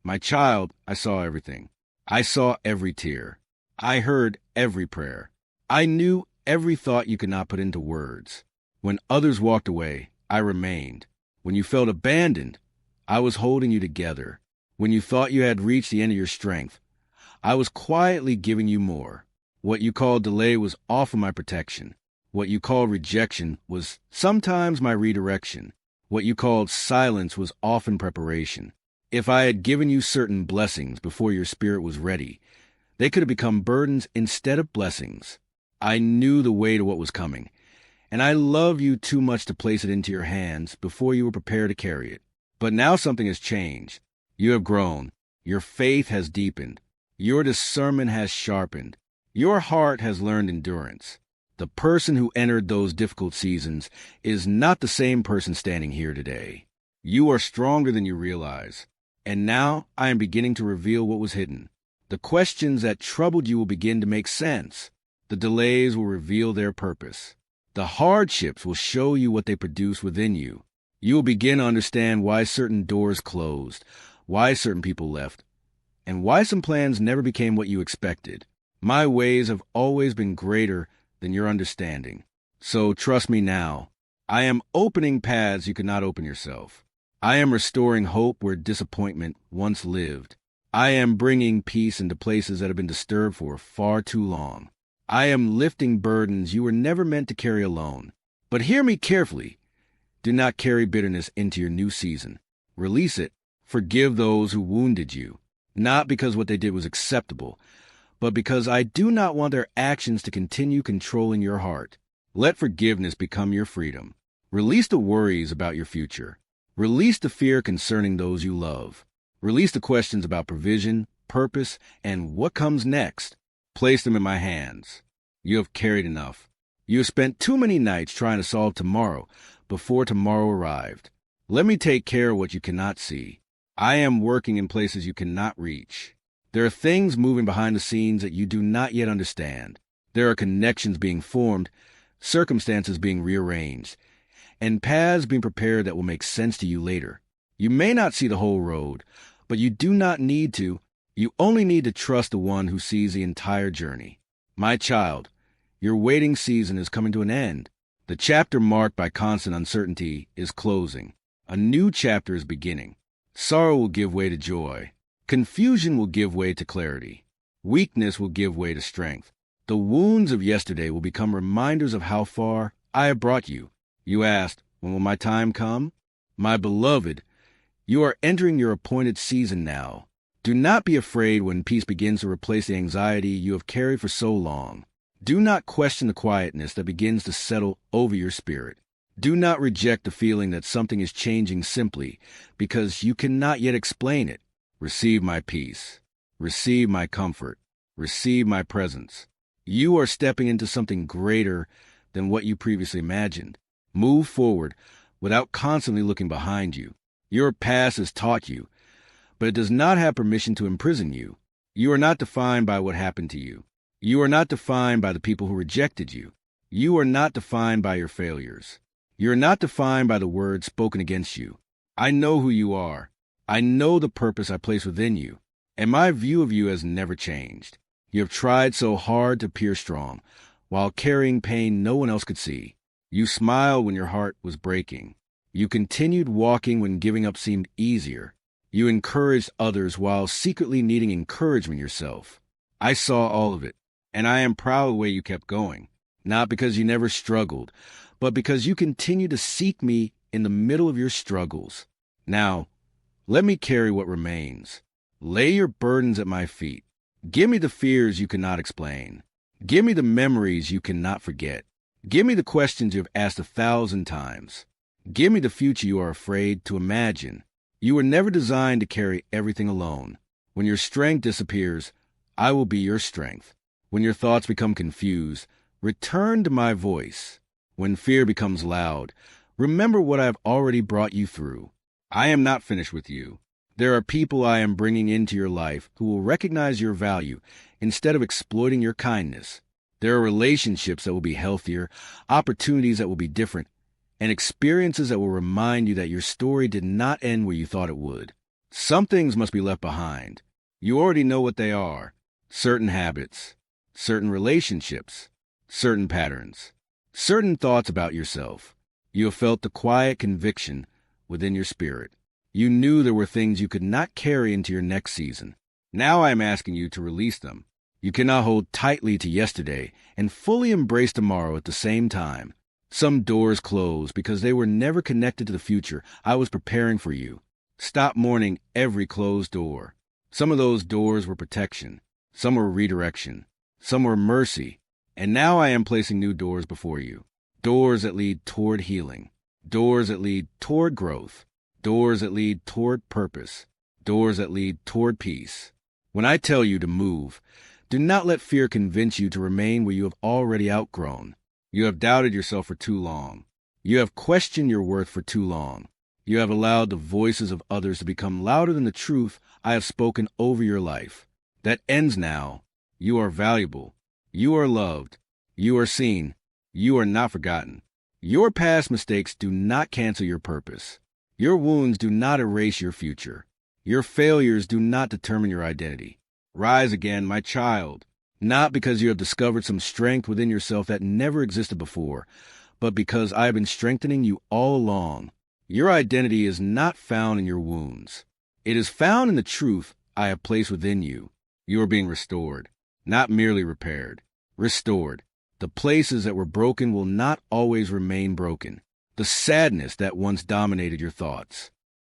My child, I saw everything. I saw every tear. I heard every prayer. I knew every thought you could not put into words. When others walked away, I remained. When you felt abandoned, I was holding you together. When you thought you had reached the end of your strength, I was quietly giving you more. What you called delay was often my protection. What you called rejection was sometimes my redirection. What you called silence was often preparation. If I had given you certain blessings before your spirit was ready, they could have become burdens instead of blessings. I knew the way to what was coming, and I love you too much to place it into your hands before you were prepared to carry it. But now something has changed. You have grown. Your faith has deepened. Your discernment has sharpened. Your heart has learned endurance. The person who entered those difficult seasons is not the same person standing here today. You are stronger than you realize. And now I am beginning to reveal what was hidden. The questions that troubled you will begin to make sense. The delays will reveal their purpose. The hardships will show you what they produce within you. You will begin to understand why certain doors closed, why certain people left, and why some plans never became what you expected. My ways have always been greater than your understanding. So trust me now. I am opening paths you could not open yourself. I am restoring hope where disappointment once lived. I am bringing peace into places that have been disturbed for far too long. I am lifting burdens you were never meant to carry alone. But hear me carefully. Do not carry bitterness into your new season. Release it. Forgive those who wounded you, not because what they did was acceptable, but because I do not want their actions to continue controlling your heart. Let forgiveness become your freedom. Release the worries about your future. Release the fear concerning those you love. Release the questions about provision, purpose, and what comes next. Place them in my hands. You have carried enough. You have spent too many nights trying to solve tomorrow before tomorrow arrived. Let me take care of what you cannot see. I am working in places you cannot reach. There are things moving behind the scenes that you do not yet understand. There are connections being formed, circumstances being rearranged, and paths being prepared that will make sense to you later. You may not see the whole road, but you do not need to. You only need to trust the one who sees the entire journey. My child, your waiting season is coming to an end. The chapter marked by constant uncertainty is closing. A new chapter is beginning. Sorrow will give way to joy. Confusion will give way to clarity. Weakness will give way to strength. The wounds of yesterday will become reminders of how far I have brought you. You asked, when will my time come? My beloved, you are entering your appointed season now. Do not be afraid when peace begins to replace the anxiety you have carried for so long. Do not question the quietness that begins to settle over your spirit. Do not reject the feeling that something is changing simply because you cannot yet explain it. Receive my peace. Receive my comfort. Receive my presence. You are stepping into something greater than what you previously imagined. Move forward without constantly looking behind you. Your past has taught you, but it does not have permission to imprison you. You are not defined by what happened to you. You are not defined by the people who rejected you. You are not defined by your failures. You are not defined by the words spoken against you. I know who you are. I know the purpose I place within you, and my view of you has never changed. You have tried so hard to appear strong, while carrying pain no one else could see. You smiled when your heart was breaking. You continued walking when giving up seemed easier. You encouraged others while secretly needing encouragement yourself. I saw all of it, and I am proud of the way you kept going, not because you never struggled, but because you continued to seek me in the middle of your struggles. Now, let me carry what remains. Lay your burdens at my feet. Give me the fears you cannot explain. Give me the memories you cannot forget. Give me the questions you have asked 1,000 times. Give me the future you are afraid to imagine. You were never designed to carry everything alone. When your strength disappears, I will be your strength. When your thoughts become confused, return to my voice. When fear becomes loud, remember what I have already brought you through. I am not finished with you. There are people I am bringing into your life who will recognize your value instead of exploiting your kindness. There are relationships that will be healthier, opportunities that will be different, and experiences that will remind you that your story did not end where you thought it would. Some things must be left behind. You already know what they are. Certain habits, certain relationships, certain patterns, certain thoughts about yourself. You have felt the quiet conviction within your spirit. You knew there were things you could not carry into your next season. Now I am asking you to release them. You cannot hold tightly to yesterday and fully embrace tomorrow at the same time. Some doors close because they were never connected to the future I was preparing for you. Stop mourning every closed door. Some of those doors were protection. Some were redirection. Some were mercy. And now I am placing new doors before you. Doors that lead toward healing. Doors that lead toward growth. Doors that lead toward purpose. Doors that lead toward peace. When I tell you to move, do not let fear convince you to remain where you have already outgrown. You have doubted yourself for too long. You have questioned your worth for too long. You have allowed the voices of others to become louder than the truth I have spoken over your life. That ends now. You are valuable. You are loved. You are seen. You are not forgotten. Your past mistakes do not cancel your purpose. Your wounds do not erase your future. Your failures do not determine your identity. Rise again, my child, not because you have discovered some strength within yourself that never existed before, but because I have been strengthening you all along. Your identity is not found in your wounds. It is found in the truth I have placed within you. You are being restored, not merely repaired. Restored. The places that were broken will not always remain broken. The sadness that once dominated your thoughts,